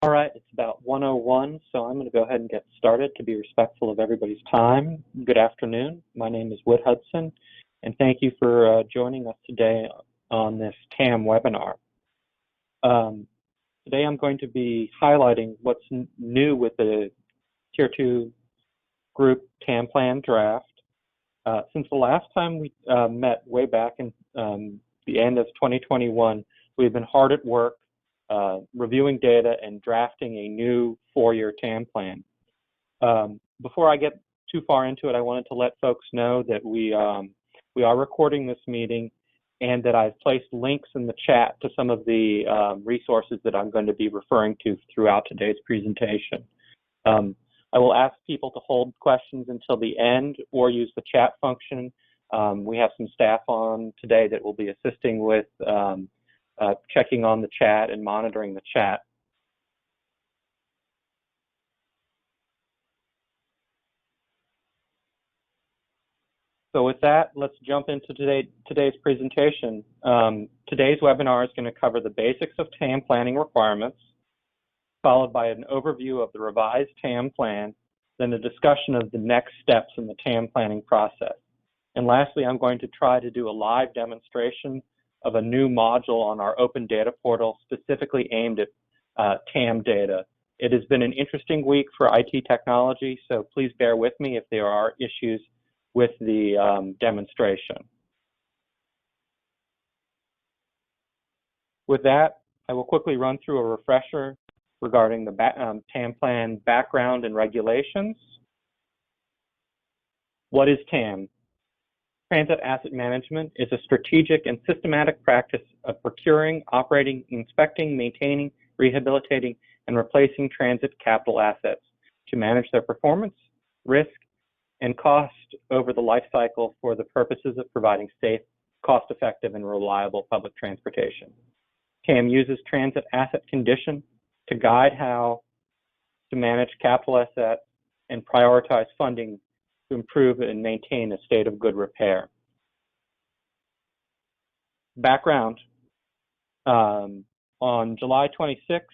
All right, it's about 1:01, so I'm going to go ahead and get started to be respectful of everybody's time. Good afternoon. My name is Wood Hudson, and thank you for joining us today on this TAM webinar. Today I'm going to be highlighting what's new with the Tier 2 group TAM plan draft. Since the last time we met way back in the end of 2021, we've been hard at work reviewing data and drafting a new 4-year TAM plan. Before I get too far into it, I wanted to let folks know that we are recording this meeting and that I've placed links in the chat to some of the resources that I'm going to be referring to throughout today's presentation. I will ask people to hold questions until the end or use the chat function. We have some staff on today that will be assisting with checking on the chat and monitoring the chat. So with that, let's jump into today's presentation. Today's webinar is going to cover the basics of TAM planning requirements, followed by an overview of the revised TAM plan, then a discussion of the next steps in the TAM planning process. And lastly, I'm going to try to do a live demonstration of a new module on our open data portal specifically aimed at TAM data. It has been an interesting week for IT technology, so please bear with me if there are issues with the demonstration. With that, I will quickly run through a refresher regarding the TAM plan background and regulations. What is TAM? Transit asset management is a strategic and systematic practice of procuring, operating, inspecting, maintaining, rehabilitating, and replacing transit capital assets to manage their performance, risk, and cost over the life cycle for the purposes of providing safe, cost-effective, and reliable public transportation. TAM uses transit asset condition to guide how to manage capital assets and prioritize funding to improve and maintain a state of good repair. Background, on July 26,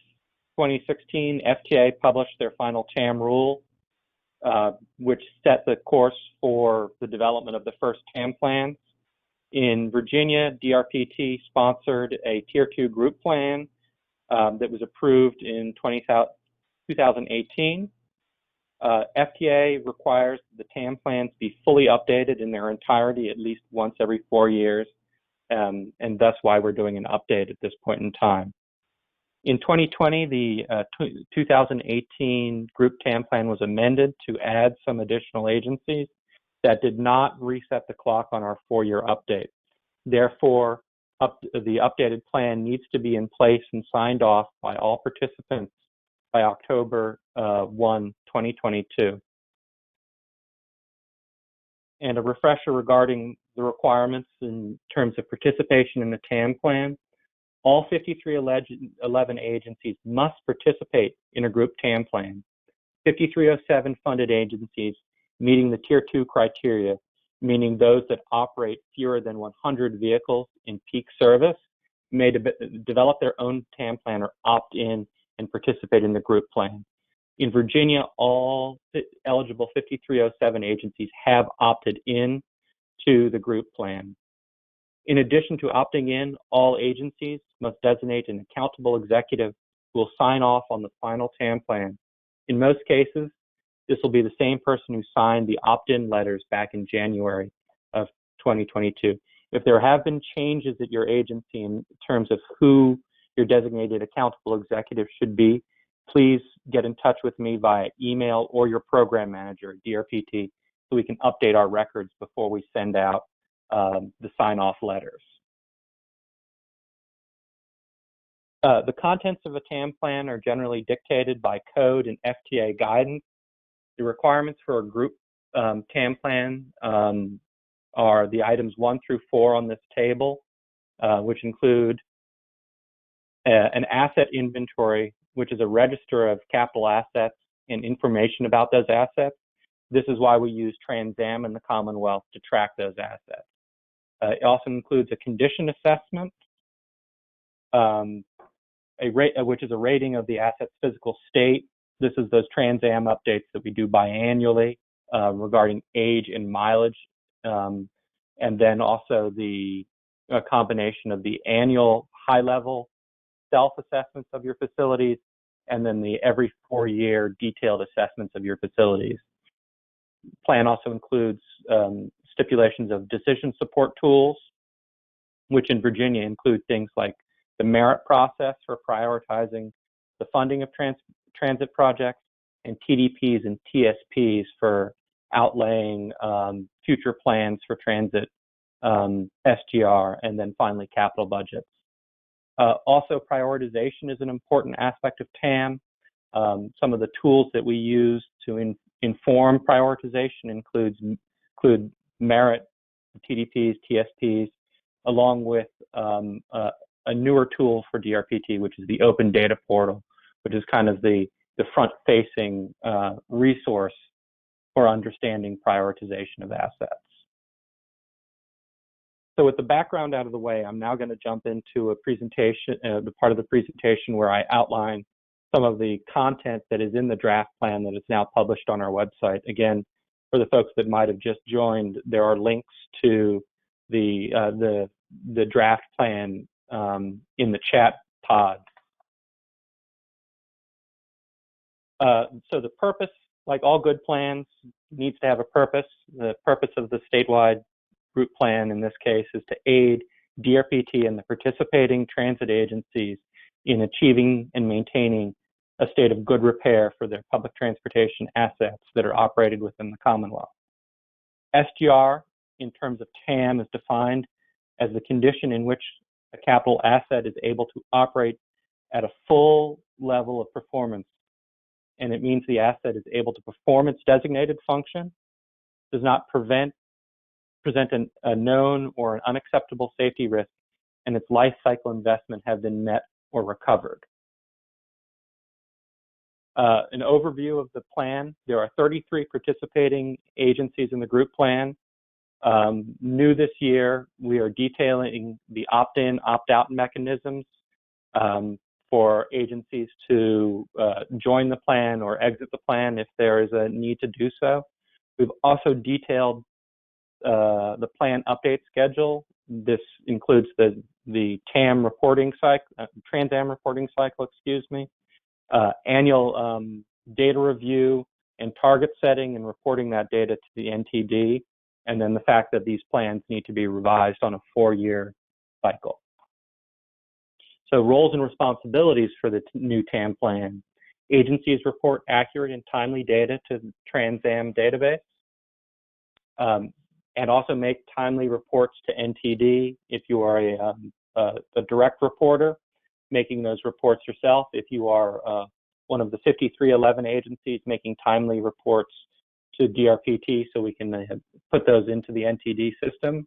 2016, FTA published their final TAM rule, which set the course for the development of the first TAM plans. In Virginia, DRPT sponsored a Tier 2 group plan that was approved in 2018. FTA requires the TAM plans be fully updated in their entirety at least once every 4 years, and thus why we're doing an update at this point in time. In 2020, the 2018 group TAM plan was amended to add some additional agencies that did not reset the clock on our 4-year update. Therefore, the updated plan needs to be in place and signed off by all participants by October 1, 2022. And a refresher regarding the requirements in terms of participation in the TAM plan. All 5311 agencies must participate in a group TAM plan. 5307 funded agencies meeting the Tier 2 criteria, meaning those that operate fewer than 100 vehicles in peak service, may develop their own TAM plan or opt in and participate in the group plan. In Virginia, all eligible 5307 agencies have opted in to the group plan. In addition to opting in, all agencies must designate an accountable executive who will sign off on the final TAM plan. In most cases, this will be the same person who signed the opt-in letters back in January of 2022. If there have been changes at your agency in terms of who your designated accountable executive should be, please get in touch with me via email or your program manager at DRPT so we can update our records before we send out the sign-off letters. The contents of a TAM plan are generally dictated by code and FTA guidance. The requirements for a group TAM plan are the items 1 through 4 on this table, which include an asset inventory, which is a register of capital assets and information about those assets. This is why we use Trans-Am in the Commonwealth to track those assets. It also includes a condition assessment, which is a rating of the asset's physical state. This is those Trans Am updates that we do biannually regarding age and mileage, and then also the combination of the annual high-level self-assessments of your facilities, and then the every 4-year detailed assessments of your facilities. Plan also includes stipulations of decision support tools, which in Virginia include things like the merit process for prioritizing the funding of transit projects, and TDPs and TSPs for outlaying future plans for transit, SGR, and then finally capital budgets. Also, prioritization is an important aspect of TAM. Some of the tools that we use to inform prioritization include merit, TDPs, TSPs, along with a newer tool for DRPT, which is the Open Data Portal, which is kind of the front-facing resource for understanding prioritization of assets. So with the background out of the way, I'm now going to jump into a presentation, the part of the presentation where I outline some of the content that is in the draft plan that is now published on our website. Again, for the folks that might have just joined, there are links to the draft plan in the chat pod. So the purpose, like all good plans, needs to have a purpose. The purpose of the statewide group plan in this case is to aid DRPT and the participating transit agencies in achieving and maintaining a state of good repair for their public transportation assets that are operated within the Commonwealth. SGR, in terms of TAM, is defined as the condition in which a capital asset is able to operate at a full level of performance, and it means the asset is able to perform its designated function, does not present a known or an unacceptable safety risk, and its life cycle investment have been met or recovered. An overview of the plan: there are 33 participating agencies in the group plan. New this year, we are detailing the opt-in, opt-out mechanisms for agencies to join the plan or exit the plan if there is a need to do so. We've also detailed the plan update schedule. This includes the TAM reporting cycle, Trans Am reporting cycle, annual data review and target setting and reporting that data to the NTD, and then the fact that these plans need to be revised on a 4-year cycle. So roles and responsibilities for the new TAM plan: agencies report accurate and timely data to the Trans Am database, and also make timely reports to NTD if you are a direct reporter, making those reports yourself. If you are one of the 5311 agencies, making timely reports to DRPT so we can put those into the NTD system.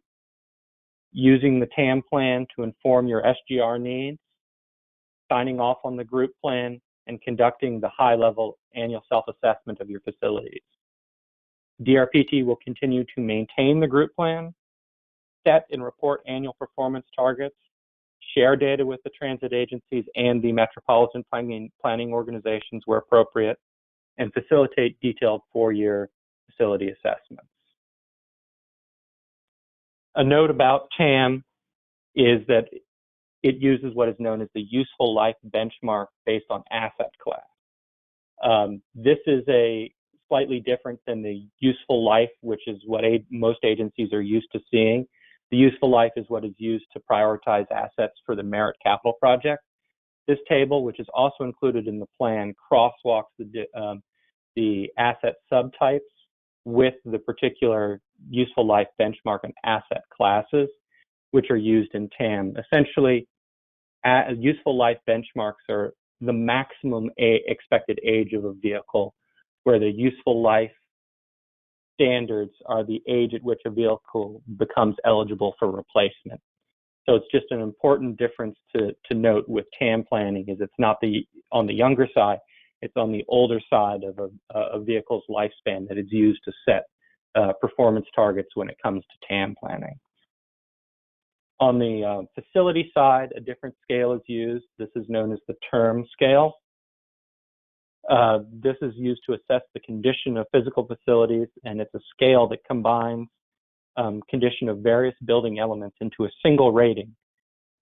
Using the TAM plan to inform your SGR needs, signing off on the group plan, and conducting the high-level annual self-assessment of your facilities. DRPT will continue to maintain the group plan, set and report annual performance targets, share data with the transit agencies and the metropolitan planning organizations where appropriate, and facilitate detailed 4-year facility assessments. A note about TAM is that it uses what is known as the useful life benchmark based on asset class. This is slightly different than the useful life, which is what most agencies are used to seeing. The useful life is what is used to prioritize assets for the merit capital project. This table, which is also included in the plan, crosswalks the asset subtypes with the particular useful life benchmark and asset classes, which are used in TAM. Essentially, useful life benchmarks are the maximum expected age of a vehicle, where the useful life standards are the age at which a vehicle becomes eligible for replacement. So it's just an important difference to note with TAM planning is it's not on the younger side, it's on the older side of a vehicle's lifespan that is used to set performance targets when it comes to TAM planning. On the facility side, a different scale is used. This is known as the term scale. This is used to assess the condition of physical facilities, and it's a scale that combines condition of various building elements into a single rating.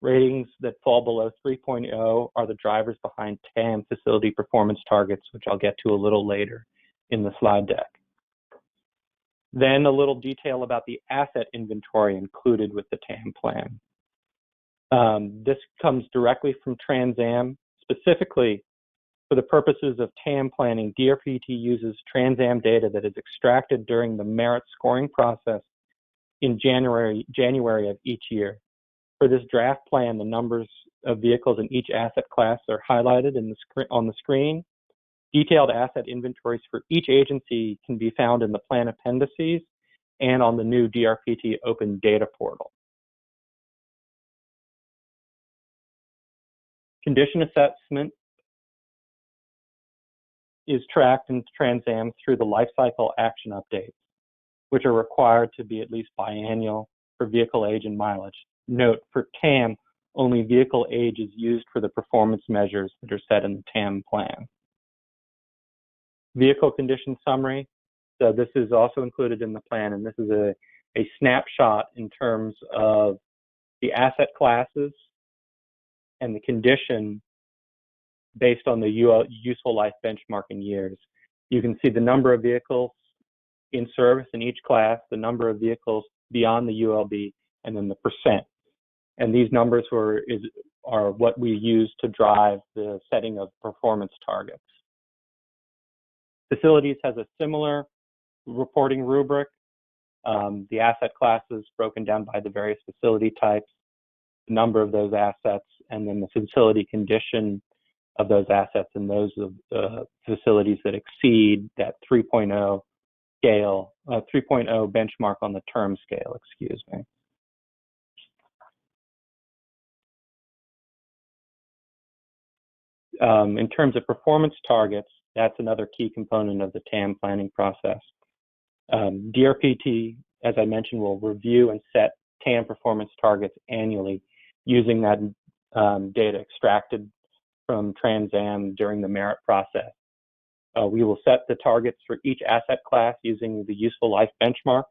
Ratings that fall below 3.0 are the drivers behind TAM facility performance targets, which I'll get to a little later in the slide deck. Then a little detail about the asset inventory included with the TAM plan. This comes directly from TransAm. Specifically, for the purposes of TAM planning, DRPT uses TransAm data that is extracted during the merit scoring process in January of each year. For this draft plan, the numbers of vehicles in each asset class are highlighted on the screen. Detailed asset inventories for each agency can be found in the plan appendices and on the new DRPT Open Data Portal. Condition assessment is tracked in TransAm through the lifecycle action updates, which are required to be at least biannual for vehicle age and mileage. Note, for TAM, only vehicle age is used for the performance measures that are set in the TAM plan. Vehicle condition summary. So this is also included in the plan, and this is a snapshot in terms of the asset classes and the condition based on the useful life benchmark in years. You can see the number of vehicles in service in each class, the number of vehicles beyond the ULB, and then the percent. And these numbers are what we use to drive the setting of performance targets. Facilities has a similar reporting rubric. The asset classes broken down by the various facility types, the number of those assets, and then the facility condition of those assets and those of the facilities that exceed that 3.0 scale, 3.0 benchmark on the term scale, excuse me. In terms of performance targets, that's another key component of the TAM planning process. DRPT, as I mentioned, will review and set TAM performance targets annually using that data extracted from TransAm during the merit process. We will set the targets for each asset class using the useful life benchmarks.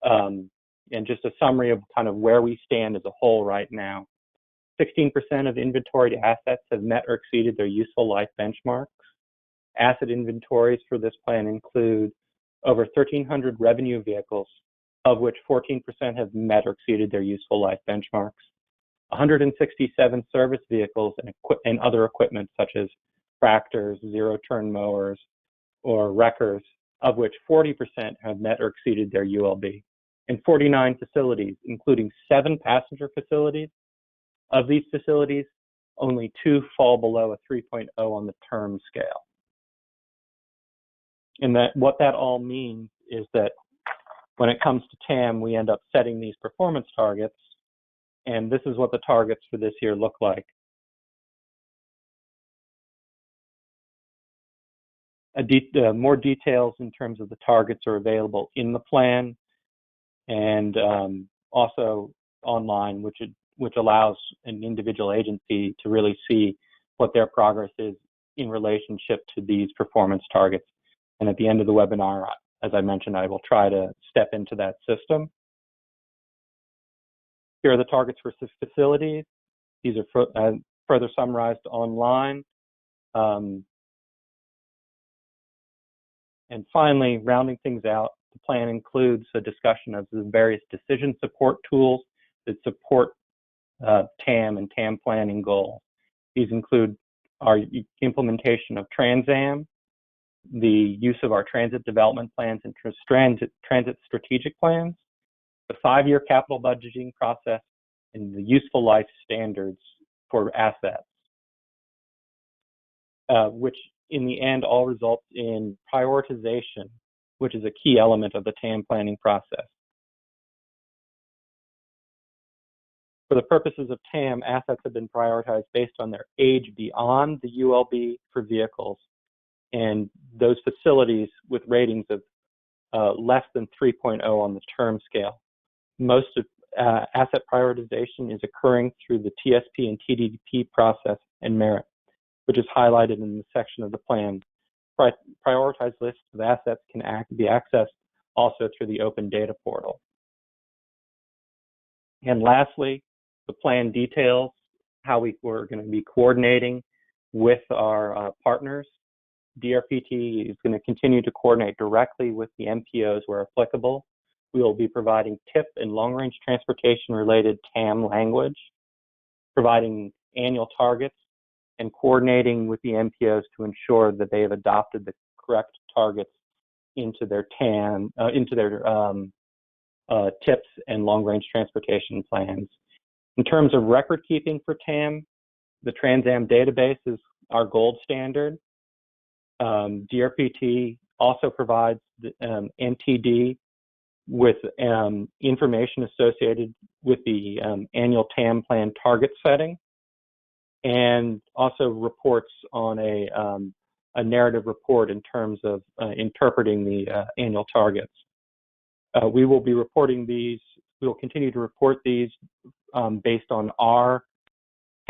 And just a summary of kind of where we stand as a whole right now. 16% of inventoried assets have met or exceeded their useful life benchmarks. Asset inventories for this plan include over 1,300 revenue vehicles, of which 14% have met or exceeded their useful life benchmarks. 167 service vehicles and other equipment such as tractors, zero-turn mowers, or wreckers, of which 40% have met or exceeded their ULB. And 49 facilities, including 7 passenger facilities. Of these facilities, only 2 fall below a 3.0 on the term scale. And what that all means is that when it comes to TAM, we end up setting these performance targets, and this is what the targets for this year look like. More details in terms of the targets are available in the plan and also online, which allows an individual agency to really see what their progress is in relationship to these performance targets. And at the end of the webinar, as I mentioned, I will try to step into that system. Here are the targets for facilities. These are further summarized online. And finally, rounding things out, the plan includes a discussion of the various decision support tools that support TAM and TAM planning goals. These include our implementation of TransAm, the use of our transit development plans and transit strategic plans, the 5-year capital budgeting process, and the useful life standards for assets, which in the end all results in prioritization, which is a key element of the TAM planning process. For the purposes of TAM, assets have been prioritized based on their age beyond the ULB for vehicles, and those facilities with ratings of less than 3.0 on the term scale. asset prioritization is occurring through the TSP and TDP process and merit, which is highlighted in the section of the plan. Prioritized lists of assets can be accessed also through the open data portal. And lastly, the plan details how we're going to be coordinating with our partners. DRPT is going to continue to coordinate directly with the MPOs where applicable. We will be providing TIP and long-range transportation-related TAM language, providing annual targets, and coordinating with the MPOs to ensure that they have adopted the correct targets into their TAM, TIPs and long-range transportation plans. In terms of record keeping for TAM, the Trans-Am database is our gold standard. DRPT also provides the NTD with information associated with the annual TAM plan target setting, and also reports on a narrative report in terms of interpreting the annual targets. We will be reporting these, we will continue to report these based on our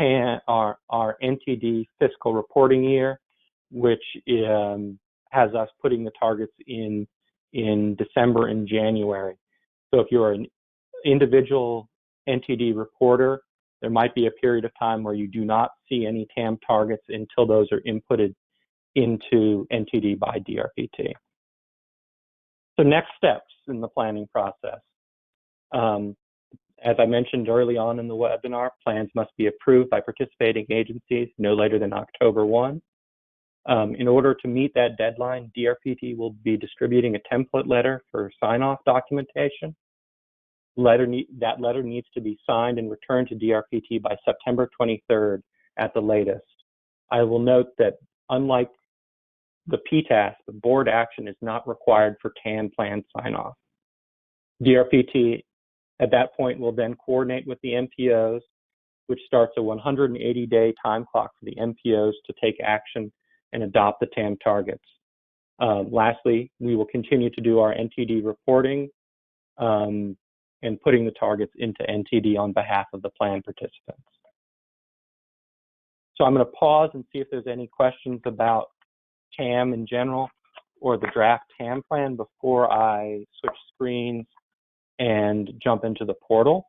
NTD fiscal reporting year, which has us putting the targets in December and January. So if you're an individual NTD reporter, there might be a period of time where you do not see any TAM targets until those are inputted into NTD by DRPT. So next steps in the planning process. As I mentioned early on in the webinar, plans must be approved by participating agencies no later than October 1. In order to meet that deadline, DRPT will be distributing a template letter for sign-off documentation. That letter needs to be signed and returned to DRPT by September 23rd at the latest. I will note that unlike the PTAS, the board action is not required for TAM plan sign-off. DRPT at that point will then coordinate with the MPOs, which starts a 180-day time clock for the MPOs to take action and adopt the TAM targets. Lastly, we will continue to do our NTD reporting and putting the targets into NTD on behalf of the plan participants. So I'm going to pause and see if there's any questions about TAM in general or the draft TAM plan before I switch screens and jump into the portal.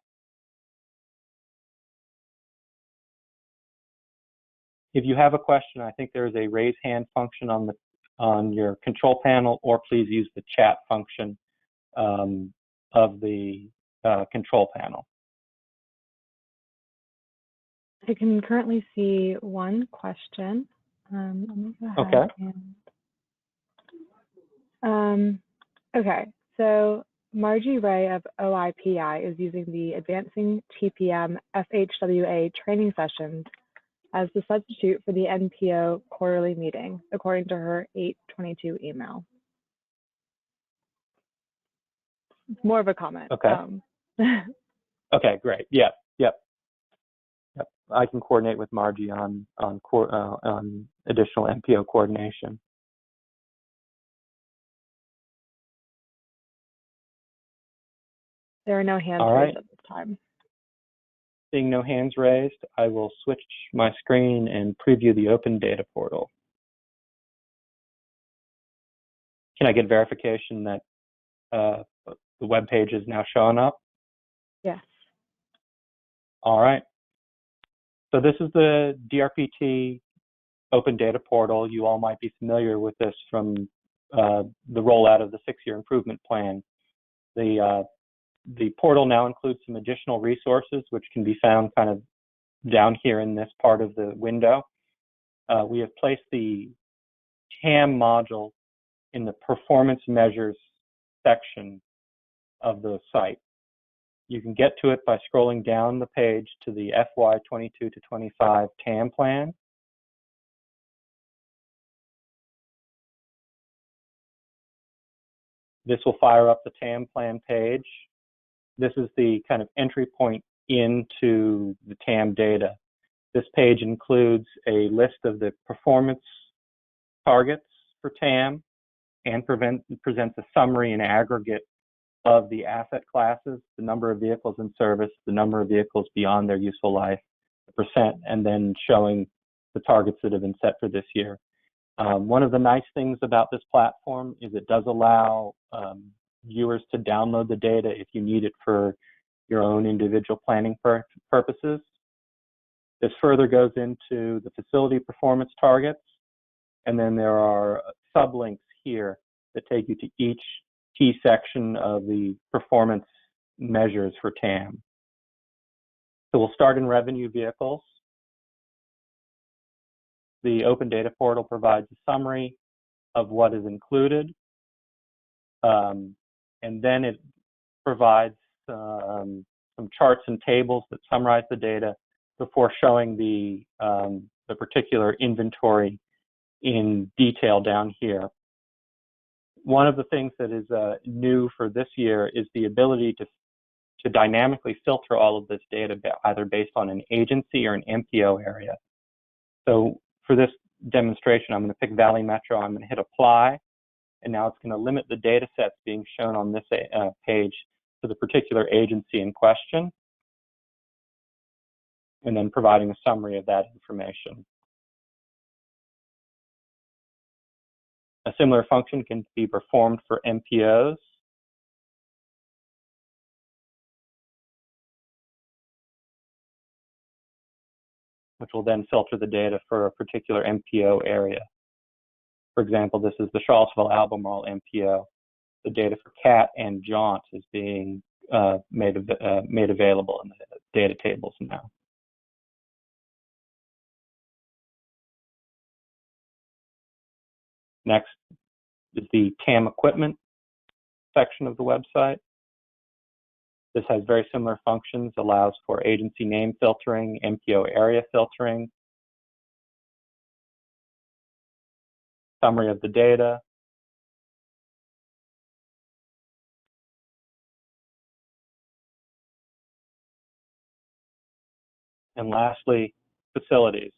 If you have a question, I think there is a raise hand function on your control panel, or please use the chat function of the control panel. I can currently see one question. Let me go ahead. Okay. Okay, so Margie Ray of OIPI is using the Advancing TPM FHWA training sessions as the substitute for the NPO quarterly meeting, according to her 8/22 email. It's more of a comment. Okay. Okay, great. Yep. I can coordinate with Margie on additional NPO coordination. There are no hands raised at this time. Seeing no hands raised, I will switch my screen and preview the open data portal. Can I get verification that the web page is now showing up? Yes. All right. So this is the DRPT open data portal. You all might be familiar with this from the rollout of the 6-year improvement plan. The portal now includes some additional resources which can be found kind of down here in this part of the window. We have placed the TAM module in the performance measures section of the site. You can get to it by scrolling down the page to the FY 22 to 25 TAM plan. This will fire up the TAM plan page. This is the kind of entry point into the TAM data. This page includes a list of the performance targets for TAM and presents a summary and aggregate of the asset classes, the number of vehicles in service, the number of vehicles beyond their useful life, the percent, and then showing the targets that have been set for this year. One of the nice things about this platform is it does allow viewers to download the data if you need it for your own individual planning purposes. This further goes into the facility performance targets, and then there are sublinks here that take you to each key section of the performance measures for TAM. So we'll start in revenue vehicles. The Open Data Portal provides a summary of what is included, and then it provides some charts and tables that summarize the data before showing the particular inventory in detail down here. One of the things that is new for this year is the ability to dynamically filter all of this data either based on an agency or an MPO area. So for this demonstration, I'm going to pick Valley Metro. I'm going to hit apply, and now it's going to limit the data sets being shown on this page to the particular agency in question, and then providing a summary of that information. A similar function can be performed for MPOs. Which will then filter the data for a particular MPO area. For example, this is the Charlottesville Albemarle MPO. The data for CAT and JAUNT is being made available in the data tables now. Next is the TAM equipment section of the website. This has very similar functions, allows for agency name filtering, MPO area filtering, summary of the data, and lastly, facilities.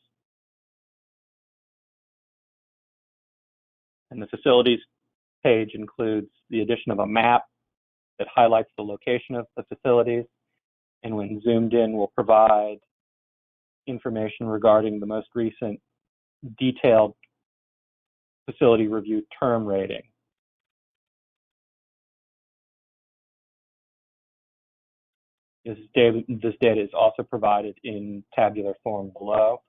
And the facilities page includes the addition of a map that highlights the location of the facilities, and when zoomed in will provide information regarding the most recent detailed facility review term rating. This data is also provided in tabular form below.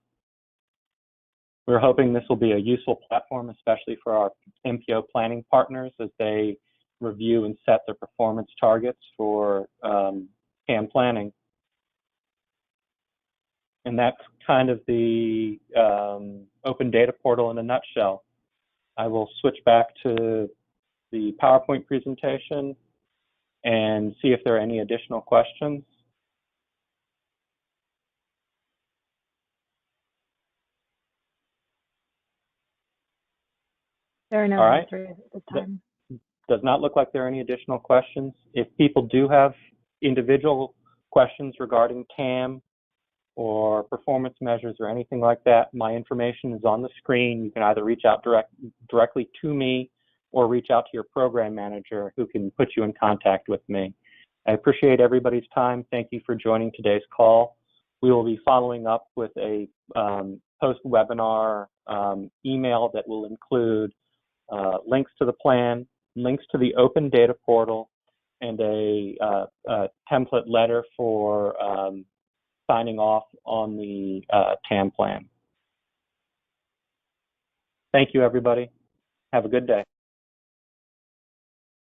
We're hoping this will be a useful platform, especially for our MPO planning partners as they review and set their performance targets for TAM planning. And that's kind of the Open Data Portal in a nutshell. I will switch back to the PowerPoint presentation and see if there are any additional questions. There are no answers at this time. Does not look like there are any additional questions. If people do have individual questions regarding TAM or performance measures or anything like that, my information is on the screen. You can either reach out directly to me or reach out to your program manager who can put you in contact with me. I appreciate everybody's time. Thank you for joining today's call. We will be following up with a post-webinar email that will include links to the plan, links to the Open Data Portal, and a template letter for signing off on the TAM plan. Thank you, everybody. Have a good day.